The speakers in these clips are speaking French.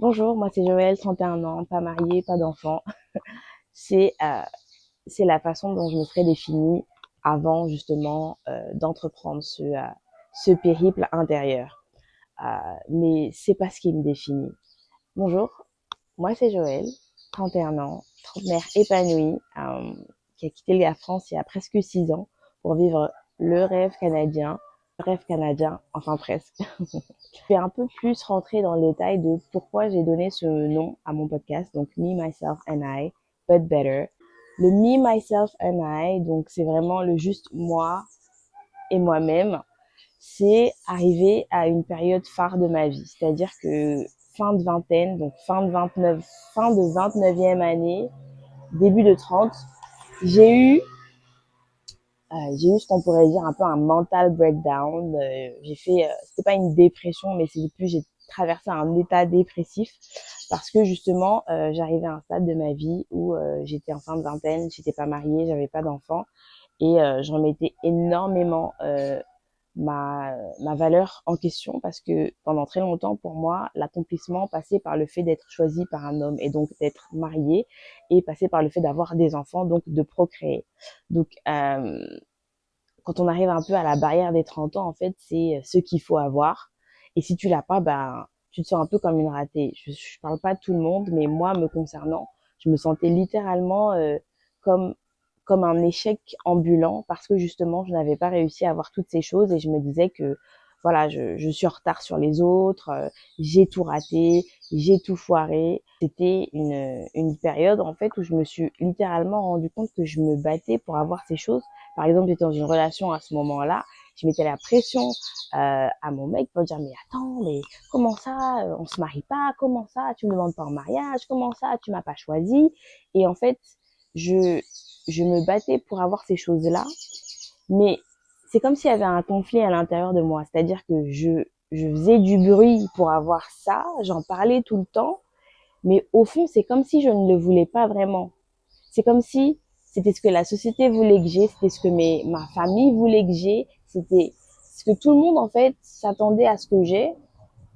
Bonjour, moi c'est Joël, 31 ans, pas mariée, pas d'enfant. C'est c'est la façon dont je me serais définie avant justement d'entreprendre ce périple intérieur. Mais c'est pas ce qui me définit. Bonjour, moi c'est Joël, 31 ans, trentenaire épanouie, qui a quitté la France il y a presque 6 ans pour vivre le rêve canadien, enfin presque. Je vais un peu plus rentrer dans le détail de pourquoi j'ai donné ce nom à mon podcast, donc Me, Myself and I, But Better. Le Me, Myself and I, donc c'est vraiment le juste moi et moi-même. C'est arrivé à une période phare de ma vie, c'est-à-dire que fin de vingtaine, donc fin de 29e année, début de 30, j'ai eu j'ai eu ce qu'on pourrait dire un peu un mental breakdown. C'était pas une dépression, mais c'est plus j'ai traversé un état dépressif parce que justement, j'arrivais à un stade de ma vie où j'étais en fin de vingtaine, j'étais pas mariée, j'avais pas d'enfant et je remettais énormément ma valeur en question parce que pendant très longtemps, pour moi, l'accomplissement passait par le fait d'être choisi par un homme et donc d'être mariée et passait par le fait d'avoir des enfants, donc de procréer. Donc, quand on arrive un peu à la barrière des 30 ans, en fait, c'est ce qu'il faut avoir. Et si tu l'as pas, ben, tu te sens un peu comme une ratée. Je parle pas de tout le monde, mais moi, me concernant, je me sentais littéralement comme comme un échec ambulant parce que justement, je n'avais pas réussi à avoir toutes ces choses et je me disais que voilà, je suis en retard sur les autres, j'ai tout raté, j'ai tout foiré. C'était une période en fait où je me suis littéralement rendu compte que je me battais pour avoir ces choses. Par exemple, j'étais dans une relation à ce moment-là, je mettais la pression à mon mec pour dire mais attends, mais comment ça, on se marie pas, comment ça, tu me demandes pas en mariage, comment ça, tu m'as pas choisi. Et en fait, je je me battais pour avoir ces choses-là, mais c'est comme s'il y avait un conflit à l'intérieur de moi, c'est-à-dire que je faisais du bruit pour avoir ça, j'en parlais tout le temps, mais au fond, c'est comme si je ne le voulais pas vraiment. C'est comme si c'était ce que la société voulait que j'ai, c'était ce que ma famille voulait que j'ai, c'était ce que tout le monde en fait s'attendait à ce que j'ai,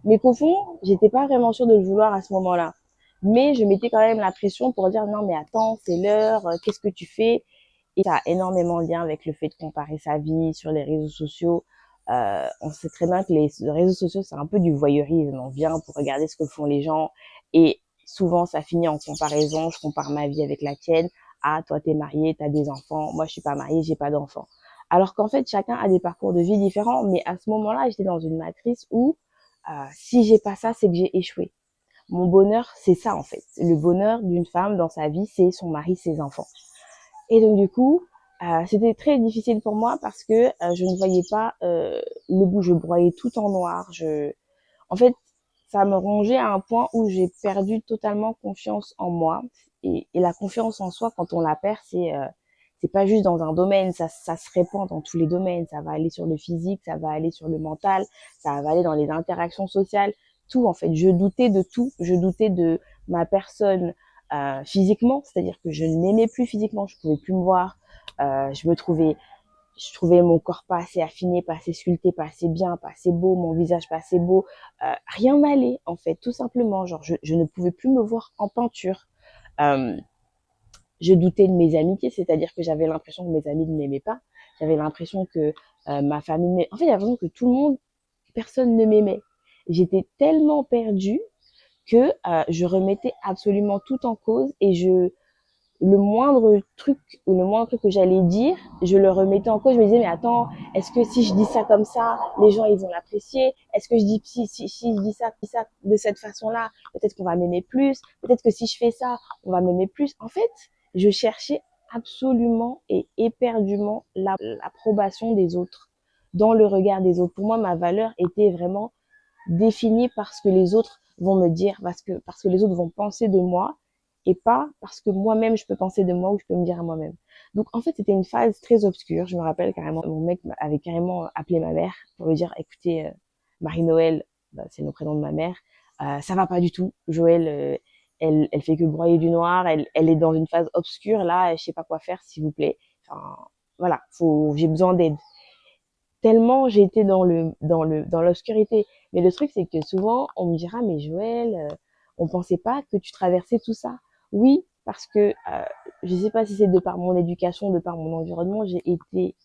mais qu'au fond, j'étais pas vraiment sûre de le vouloir à ce moment-là. Mais je mettais quand même la pression pour dire non mais attends, c'est l'heure, qu'est-ce que tu fais? Et ça a énormément de lien avec le fait de comparer sa vie sur les réseaux sociaux. On sait très bien que les réseaux sociaux, c'est un peu du voyeurisme. On vient pour regarder ce que font les gens et souvent, ça finit en comparaison. Je compare ma vie avec la tienne. Ah, toi, t'es marié, t'as des enfants. Moi, je suis pas mariée, j'ai pas d'enfants. Alors qu'en fait, chacun a des parcours de vie différents. Mais à ce moment-là, j'étais dans une matrice où si j'ai pas ça, c'est que j'ai échoué. Mon bonheur, c'est ça en fait. Le bonheur d'une femme dans sa vie, c'est son mari, ses enfants. Et donc du coup, c'était très difficile pour moi parce que je ne voyais pas le bout. Je broyais tout en noir. En fait, ça me rongeait à un point où j'ai perdu totalement confiance en moi. Et la confiance en soi, quand on la perd, c'est pas juste dans un domaine, ça se répand dans tous les domaines. Ça va aller sur le physique, ça va aller sur le mental, ça va aller dans les interactions sociales, tout en fait. Je doutais de tout. Je doutais de ma personne physiquement, c'est-à-dire que je ne m'aimais plus physiquement, je pouvais plus me voir, je me trouvais je trouvais mon corps pas assez affiné, pas assez sculpté, pas assez bien, pas assez beau, mon visage pas assez beau. Rien n'allait, en fait, tout simplement. Genre, je ne pouvais plus me voir en peinture. Euh, je doutais de mes amitiés, c'est-à-dire que j'avais l'impression que mes amis ne m'aimaient pas. J'avais l'impression que ma famille m'aimait. En fait, j'avais l'impression que tout le monde, personne ne m'aimait. J'étais tellement perdue que je remettais absolument tout en cause et le moindre truc ou le moindre truc que j'allais dire, je le remettais en cause. Je me disais, mais attends, est-ce que si je dis ça comme ça, les gens, ils vont l'apprécier? Est-ce que je dis, si je dis ça de cette façon-là, peut-être qu'on va m'aimer plus? Peut-être que si je fais ça, on va m'aimer plus? En fait, je cherchais absolument et éperdument l'approbation des autres, dans le regard des autres. Pour moi, ma valeur était vraiment définie par ce que les autres vont me dire, parce que les autres vont penser de moi et pas parce que moi-même je peux penser de moi ou je peux me dire à moi-même. Donc en fait c'était une phase très obscure. Je me rappelle carrément, mon mec avait carrément appelé ma mère pour lui dire écoutez Marie-Noël, bah, c'est le prénom de ma mère, ça va pas du tout. Joël, elle fait que broyer du noir, elle est dans une phase obscure là, je sais pas quoi faire s'il vous plaît. Enfin voilà, j'ai besoin d'aide tellement j'étais dans l'obscurité. Mais le truc, c'est que souvent, on me dira, mais Joël, on pensait pas que tu traversais tout ça. Oui, parce que je sais pas si c'est de par mon éducation, de par mon environnement, j'ai été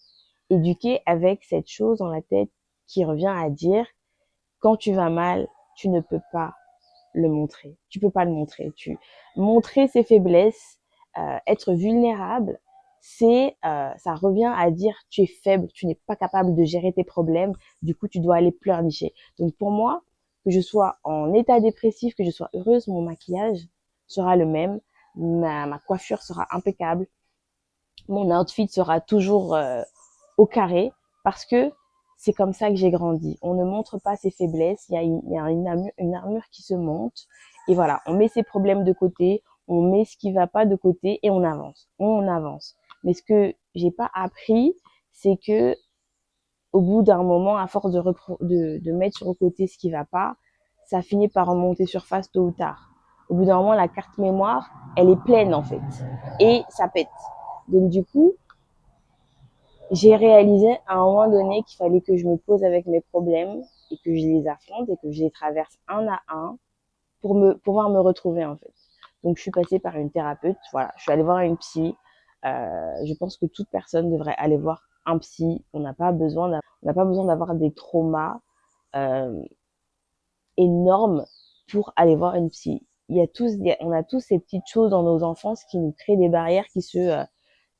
éduquée avec cette chose dans la tête qui revient à dire quand tu vas mal, tu ne peux pas le montrer. Tu peux pas le montrer. Montrer ses faiblesses, être vulnérable, ça revient à dire tu es faible, tu n'es pas capable de gérer tes problèmes, du coup tu dois aller pleurnicher. Donc pour moi, que je sois en état dépressif, que je sois heureuse, mon maquillage sera le même, ma coiffure sera impeccable, mon outfit sera toujours au carré, parce que c'est comme ça que j'ai grandi. On ne montre pas ses faiblesses, il y a une armure qui se monte, et voilà, on met ses problèmes de côté, on met ce qui va pas de côté, et on avance, on avance. Mais ce que j'ai pas appris, c'est que au bout d'un moment, à force de mettre sur le côté ce qui va pas, ça finit par remonter surface tôt ou tard. Au bout d'un moment, la carte mémoire, elle est pleine en fait, et ça pète. Donc du coup, j'ai réalisé à un moment donné qu'il fallait que je me pose avec mes problèmes et que je les affronte et que je les traverse un à un pour pouvoir me retrouver en fait. Donc je suis passée par une thérapeute, voilà, je suis allée voir une psy. Je pense que toute personne devrait aller voir un psy. On n'a pas besoin d'avoir des traumas euh, énormes pour aller voir une psy. On a tous ces petites choses dans nos enfances qui nous créent des barrières qui,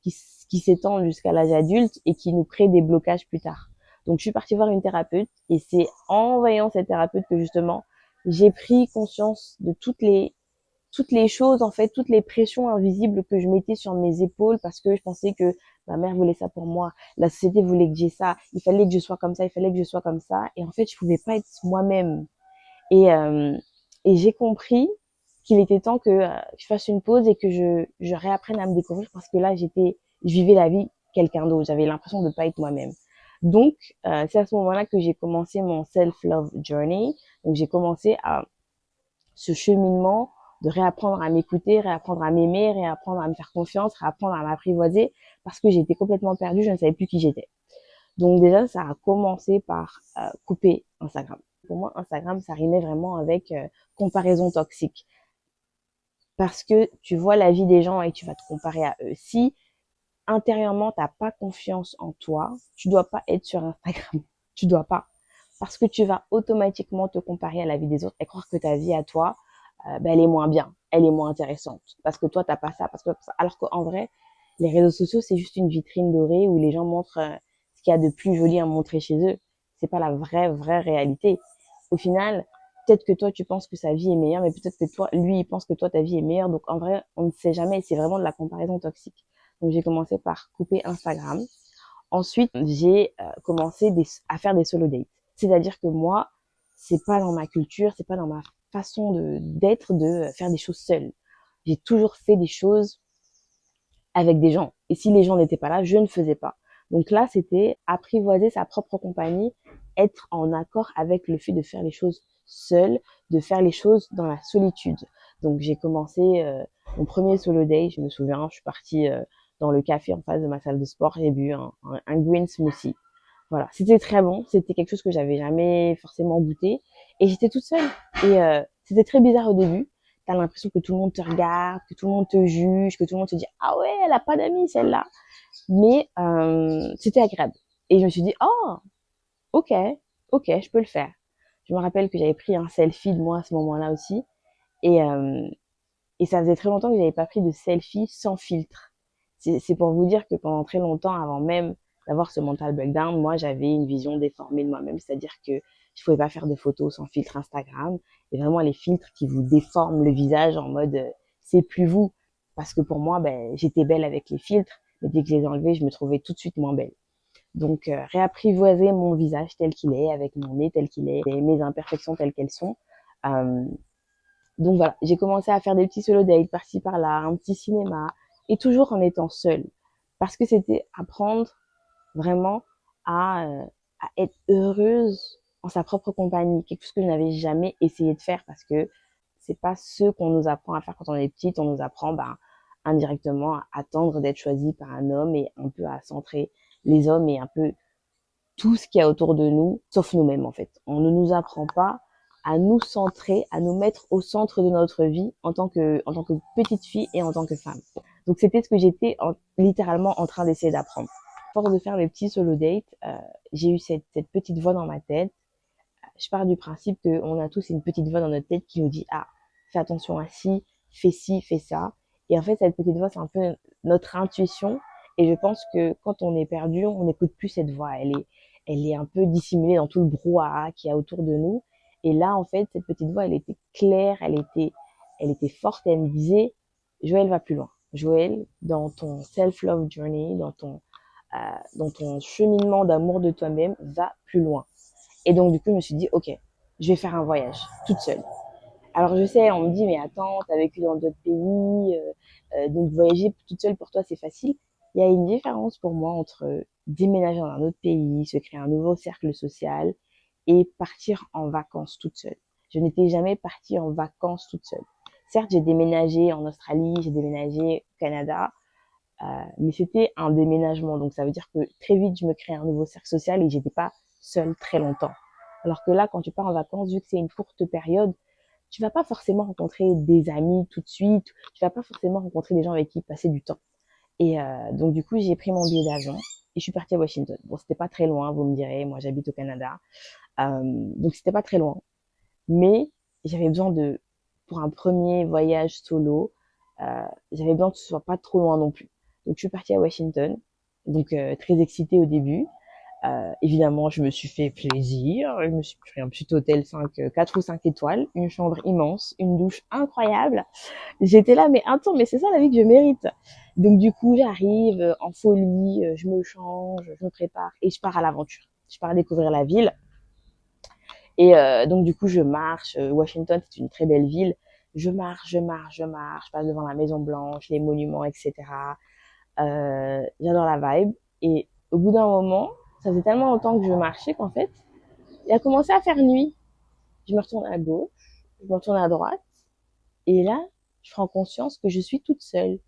qui s'étendent jusqu'à l'âge adulte et qui nous créent des blocages plus tard. Donc, je suis partie voir une thérapeute et c'est en voyant cette thérapeute que justement, j'ai pris conscience de toutes les choses, en fait, toutes les pressions invisibles que je mettais sur mes épaules parce que je pensais que ma mère voulait ça pour moi, la société voulait que j'ai ça, il fallait que je sois comme ça, il fallait que je sois comme ça. Et en fait, je pouvais pas être moi-même. Et, euh, et j'ai compris qu'il était temps que je fasse une pause et que je réapprenne à me découvrir parce que là, je vivais la vie quelqu'un d'autre. J'avais l'impression de ne pas être moi-même. Donc, c'est à ce moment-là que j'ai commencé mon self-love journey. Donc, j'ai commencé à ce cheminement de réapprendre à m'écouter, réapprendre à m'aimer, réapprendre à me faire confiance, réapprendre à m'apprivoiser parce que j'étais complètement perdue, je ne savais plus qui j'étais. Donc déjà, ça a commencé par couper Instagram. Pour moi, Instagram, ça rimait vraiment avec comparaison toxique. Parce que tu vois la vie des gens et tu vas te comparer à eux. Si intérieurement, tu n'as pas confiance en toi, tu dois pas être sur Instagram. Tu dois pas. Parce que tu vas automatiquement te comparer à la vie des autres et croire que ta vie à toi, ben, elle est moins bien, elle est moins intéressante. Parce que toi, t'as pas ça. Alors qu'en vrai, les réseaux sociaux, c'est juste une vitrine dorée où les gens montrent ce qu'il y a de plus joli à montrer chez eux. C'est pas la vraie réalité. Au final, peut-être que toi, tu penses que sa vie est meilleure, mais peut-être que toi, lui, il pense que toi, ta vie est meilleure. Donc, en vrai, on ne sait jamais. C'est vraiment de la comparaison toxique. Donc, j'ai commencé par couper Instagram. Ensuite, j'ai commencé à faire des solo dates. C'est-à-dire que moi, c'est pas dans ma culture, c'est pas dans ma façon d'être de faire des choses seule. J'ai toujours fait des choses avec des gens. Et si les gens n'étaient pas là, je ne faisais pas. Donc là, c'était apprivoiser sa propre compagnie, être en accord avec le fait de faire les choses seule, de faire les choses dans la solitude. Donc j'ai commencé mon premier solo day, je me souviens, je suis partie dans le café en face de ma salle de sport, j'ai bu un green smoothie. Voilà, c'était très bon, c'était quelque chose que j'avais jamais forcément goûté et j'étais toute seule et c'était très bizarre au début. T'as l'impression que tout le monde te regarde, que tout le monde te juge, que tout le monde te dit ah ouais, elle a pas d'amis celle-là. Mais c'était agréable et je me suis dit oh ok ok je peux le faire. Je me rappelle que j'avais pris un selfie de moi à ce moment-là aussi et et ça faisait très longtemps que j'avais pas pris de selfie sans filtre. C'est pour vous dire que pendant très longtemps, avant même d'avoir ce mental breakdown, moi j'avais une vision déformée de moi-même, c'est-à-dire que je pouvais pas faire de photos sans filtre Instagram. Et vraiment les filtres qui vous déforment le visage en mode c'est plus vous. Parce que pour moi, ben, j'étais belle avec les filtres, mais dès que je les enlevais, je me trouvais tout de suite moins belle. Donc réapprivoiser mon visage tel qu'il est, avec mon nez tel qu'il est, et mes imperfections telles qu'elles sont. Euh, donc voilà, j'ai commencé à faire des petits solo dates par-ci par-là, un petit cinéma, et toujours en étant seule. Parce que c'était apprendre vraiment à, euh, à être heureuse en sa propre compagnie. Quelque chose que je n'avais jamais essayé de faire parce que c'est pas ce qu'on nous apprend à faire quand on est petite. On nous apprend indirectement à attendre d'être choisi par un homme et un peu à centrer les hommes et un peu tout ce qu'il y a autour de nous, sauf nous-mêmes en fait. On ne nous apprend pas à nous centrer, à nous mettre au centre de notre vie en tant que petite fille et en tant que femme. Donc c'était ce que j'étais littéralement en train d'essayer d'apprendre. À force de faire mes petits solo dates, j'ai eu cette petite voix dans ma tête. Je pars du principe qu'on a tous une petite voix dans notre tête qui nous dit ah, fais attention à ci, fais ça. Et en fait, cette petite voix, c'est un peu notre intuition. Et je pense que quand on est perdu, on n'écoute plus cette voix. Elle est un peu dissimulée dans tout le brouhaha qu'il y a autour de nous. Et là, en fait, cette petite voix, elle était claire, elle était forte. Et elle me disait, Joël, va plus loin. Joël, dans ton self-love journey, dans ton cheminement d'amour de toi-même, va plus loin. Et donc, du coup, je me suis dit, ok, je vais faire un voyage toute seule. Alors, je sais, on me dit, mais attends, t'as vécu dans d'autres pays, donc voyager toute seule pour toi, c'est facile. Il y a une différence pour moi entre déménager dans un autre pays, se créer un nouveau cercle social et partir en vacances toute seule. Je n'étais jamais partie en vacances toute seule. Certes, j'ai déménagé en Australie, j'ai déménagé au Canada, mais c'était un déménagement. Donc, ça veut dire que très vite, je me crée un nouveau cercle social et j'étais pas seule très longtemps. Alors que là, quand tu pars en vacances, vu que c'est une courte période, tu vas pas forcément rencontrer des amis tout de suite. Tu vas pas forcément rencontrer des gens avec qui passer du temps. Et donc, du coup, j'ai pris mon billet d'avion et je suis partie à Washington. Bon, c'était pas très loin, vous me direz. Moi, j'habite au Canada. Donc, c'était pas très loin. Mais j'avais besoin pour un premier voyage solo, j'avais besoin que ce soit pas trop loin non plus. Donc, je suis partie à Washington. Donc, très excitée au début. Évidemment, je me suis fait plaisir. Je me suis pris un petit hôtel 4 ou 5 étoiles, une chambre immense, une douche incroyable. J'étais là, mais attends, mais c'est ça la vie que je mérite. Donc du coup, j'arrive en folie, je me change, je me prépare et je pars à l'aventure. Je pars découvrir la ville. Et donc du coup, je marche. Washington, c'est une très belle ville. Je passe devant la Maison Blanche, les monuments, etc. J'adore la vibe. Et au bout d'un moment, ça faisait tellement longtemps que je marchais qu'en fait, il a commencé à faire nuit. Je me retourne à gauche, je me retourne à droite. Et là, je prends conscience que je suis toute seule.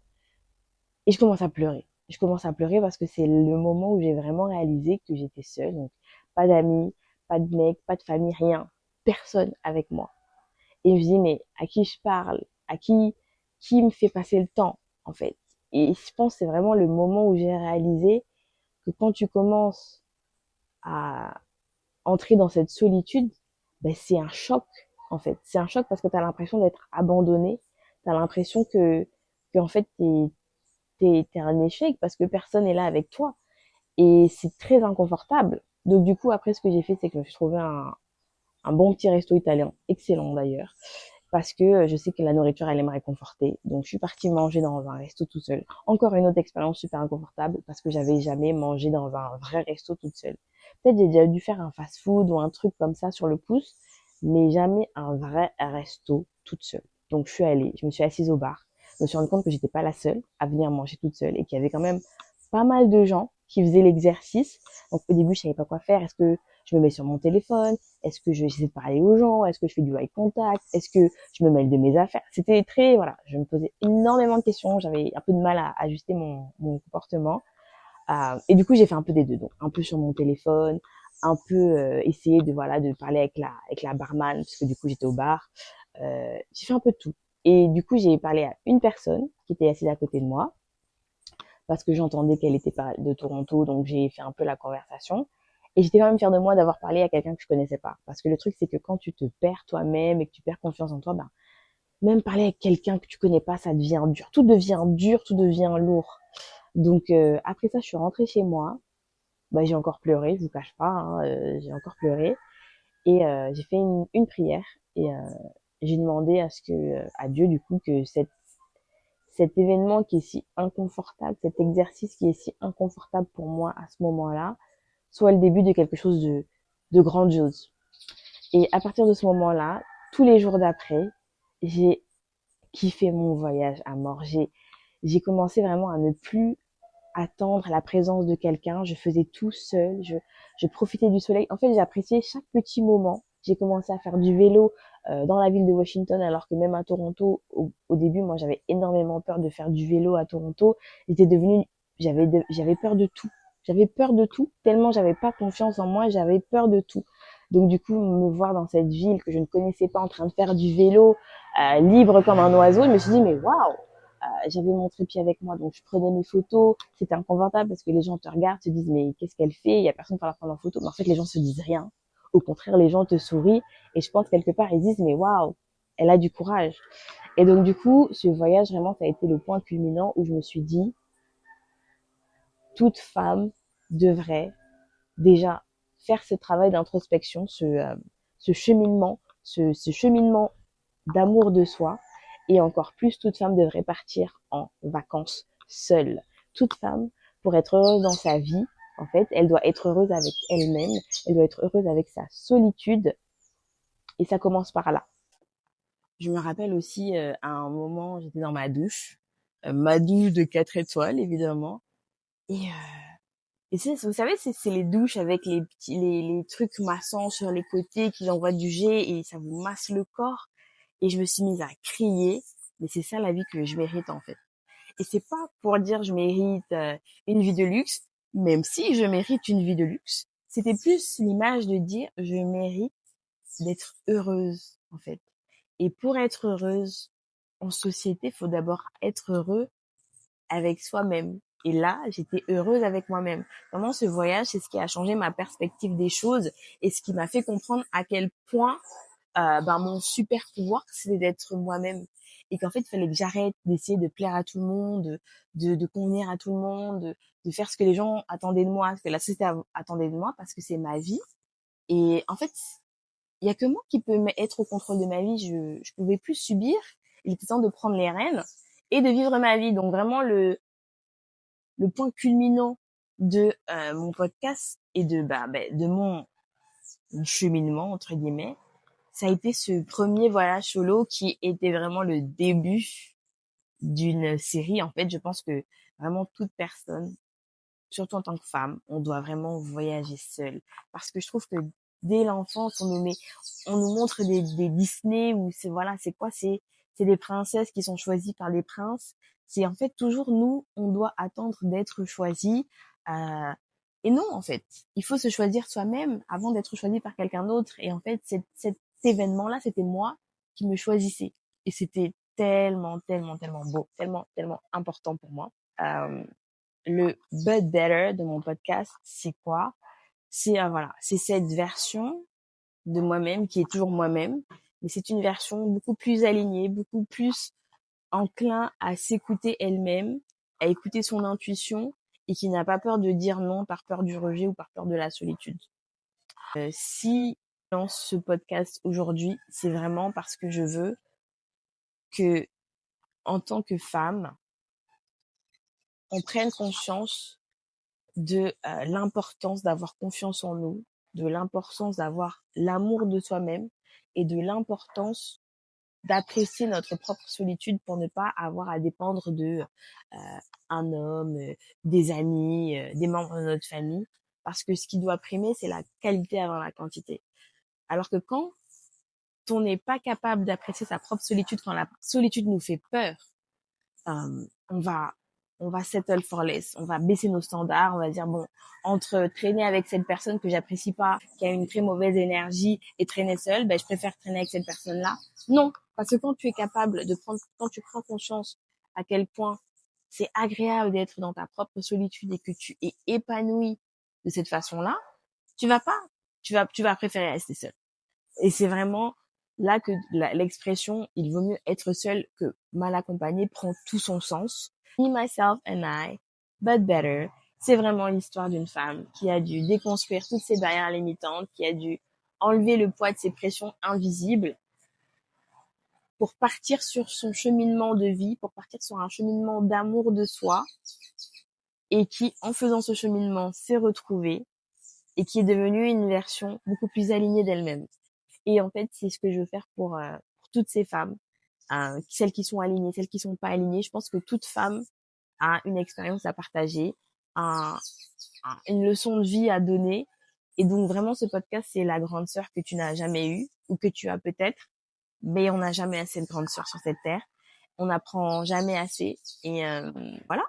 Et je commence à pleurer. Je commence à pleurer parce que c'est le moment où j'ai vraiment réalisé que j'étais seule. Donc, pas d'amis, pas de mec, pas de famille, rien. Personne avec moi. Et je me dis, mais à qui je parle? Qui me fait passer le temps, en fait? Et je pense que c'est vraiment le moment où j'ai réalisé que quand tu commences à entrer dans cette solitude, ben c'est un choc, en fait. C'est un choc parce que tu as l'impression d'être abandonné. Tu as l'impression que en fait, t'es un échec parce que personne n'est là avec toi. Et c'est très inconfortable. Donc, du coup, après, ce que j'ai fait, c'est que je me suis trouvé un bon petit resto italien, excellent d'ailleurs, parce que je sais que la nourriture allait me réconforter. Donc, je suis partie manger dans un resto tout seul. Encore une autre expérience super inconfortable parce que j'avais jamais mangé dans un vrai resto toute seule. Peut-être j'ai déjà dû faire un fast-food ou un truc comme ça sur le pouce, mais jamais un vrai resto toute seule. Donc, je suis allée, je me suis assise au bar. Je me suis rendu compte que j'étais pas la seule à venir manger toute seule et qu'il y avait quand même pas mal de gens qui faisaient l'exercice. Donc, au début, je savais pas quoi faire. Est-ce que je me mets sur mon téléphone? Est-ce que j'essaie de parler aux gens? Est-ce que je fais du eye contact? Est-ce que je me mêle de mes affaires? C'était très, voilà, je me posais énormément de questions. J'avais un peu de mal à ajuster mon comportement. Et du coup, j'ai fait un peu des deux. Donc, un peu sur mon téléphone, un peu essayer de, voilà, de parler avec la barman, parce que du coup, j'étais au bar. J'ai fait un peu de tout. Et du coup, j'ai parlé à une personne qui était assise à côté de moi, parce que j'entendais qu'elle était de Toronto, donc j'ai fait un peu la conversation. Et j'étais quand même fière de moi d'avoir parlé à quelqu'un que je connaissais pas. Parce que le truc, c'est que quand tu te perds toi-même et que tu perds confiance en toi, ben, même parler avec quelqu'un que tu connais pas, ça devient dur, tout devient lourd. Donc après ça, je suis rentrée chez moi. Bah, j'ai encore pleuré, je vous cache pas, hein, j'ai encore pleuré. Et j'ai fait une prière et j'ai demandé à ce que, à Dieu du coup, que cet événement qui est si inconfortable, cet exercice qui est si inconfortable pour moi à ce moment-là, soit le début de quelque chose de grandiose. Et à partir de ce moment-là, tous les jours d'après, j'ai kiffé mon voyage à mort. J'ai commencé vraiment à ne plus attendre la présence de quelqu'un. Je faisais tout seul. Je profitais du soleil. En fait, j'appréciais chaque petit moment. J'ai commencé à faire du vélo dans la ville de Washington, alors que même à Toronto, au début, moi, j'avais énormément peur de faire du vélo à Toronto. J'étais devenue, j'avais peur de tout. J'avais peur de tout, tellement j'avais pas confiance en moi, j'avais peur de tout. Donc du coup, me voir dans cette ville que je ne connaissais pas en train de faire du vélo, libre comme un oiseau, je me suis dit mais waouh, j'avais mon trépied avec moi, donc je prenais mes photos. C'était inconfortable parce que les gens te regardent, se disent mais qu'est-ce qu'elle fait? Il y a personne pour la prendre en photo. Mais en fait, les gens se disent rien. Au contraire, les gens te sourient et je pense quelque part ils disent mais waouh, elle a du courage. Et donc du coup, ce voyage vraiment ça a été le point culminant où je me suis dit toute femme devrait déjà faire ce travail d'introspection, ce cheminement, ce cheminement d'amour de soi. Et encore plus, toute femme devrait partir en vacances seule. Toute femme, pour être heureuse dans sa vie, en fait, elle doit être heureuse avec elle-même, elle doit être heureuse avec sa solitude, et ça commence par là. Je me rappelle aussi, à un moment, j'étais dans ma douche de 4 étoiles, évidemment, et vous savez, c'est les douches avec les trucs massants sur les côtés qui envoient du jet et ça vous masse le corps. Et je me suis mise à crier, mais c'est ça la vie que je mérite en fait. Et c'est pas pour dire je mérite une vie de luxe, même si je mérite une vie de luxe. C'était plus l'image de dire je mérite d'être heureuse en fait. Et pour être heureuse en société, il faut d'abord être heureux avec soi-même. Et là, j'étais heureuse avec moi-même. Vraiment, ce voyage, c'est ce qui a changé ma perspective des choses et ce qui m'a fait comprendre à quel point mon super pouvoir, c'était d'être moi-même. Et qu'en fait, il fallait que j'arrête d'essayer de plaire à tout le monde, de convenir à tout le monde, de faire ce que les gens attendaient de moi, ce que la société attendait de moi, parce que c'est ma vie. Et en fait, il y a que moi qui peux être au contrôle de ma vie. Je pouvais plus subir. Il était temps de prendre les rênes et de vivre ma vie. Donc vraiment, le point culminant de mon podcast et de mon cheminement entre guillemets, ça a été ce premier voyage solo qui était vraiment le début d'une série. En fait, je pense que vraiment toute personne, surtout en tant que femme, on doit vraiment voyager seule. Parce que je trouve que dès l'enfance, on nous montre des Disney où c'est quoi? C'est des princesses qui sont choisies par des princes. C'est en fait toujours nous, on doit attendre d'être choisis. Euh, et non, en fait, il faut se choisir soi-même avant d'être choisi par quelqu'un d'autre. Et en fait, cet événement-là, c'était moi qui me choisissais. Et c'était tellement, tellement, tellement beau, tellement, tellement important pour moi. Le but better de mon podcast, c'est quoi? C'est cette version de moi-même qui est toujours moi-même, mais c'est une version beaucoup plus alignée, beaucoup plus enclin à s'écouter elle-même, à écouter son intuition et qui n'a pas peur de dire non par peur du rejet ou par peur de la solitude. Si je lance ce podcast aujourd'hui, c'est vraiment parce que je veux que, en tant que femme, on prenne conscience de l'importance d'avoir confiance en nous, de l'importance d'avoir l'amour de soi-même et de l'importance d'apprécier notre propre solitude pour ne pas avoir à dépendre de un homme, des amis, des membres de notre famille. Parce que ce qui doit primer, c'est la qualité avant la quantité. Alors que quand on n'est pas capable d'apprécier sa propre solitude, quand la solitude nous fait peur, on va settle for less, on va baisser nos standards, on va dire bon, entre traîner avec cette personne que j'apprécie pas, qui a une très mauvaise énergie et traîner seule, je préfère traîner avec cette personne-là. Non, parce que quand tu es capable quand tu prends conscience à quel point c'est agréable d'être dans ta propre solitude et que tu es épanoui de cette façon-là, tu vas pas, tu vas préférer rester seul. Et c'est vraiment là que l'expression « il vaut mieux être seul que mal accompagné » prend tout son sens. Me, myself and I, but better. C'est vraiment l'histoire d'une femme qui a dû déconstruire toutes ses barrières limitantes, qui a dû enlever le poids de ses pressions invisibles pour partir sur son cheminement de vie, pour partir sur un cheminement d'amour de soi et qui, en faisant ce cheminement, s'est retrouvée et qui est devenue une version beaucoup plus alignée d'elle-même. Et en fait, c'est ce que je veux faire pour toutes ces femmes, celles qui sont alignées, celles qui sont pas alignées. Je pense que toute femme a une expérience à partager, un, une leçon de vie à donner. Et donc vraiment, ce podcast, c'est la grande sœur que tu n'as jamais eue ou que tu as peut-être, mais on n'a jamais assez de grande sœur sur cette terre. On n'apprend jamais assez. Et voilà.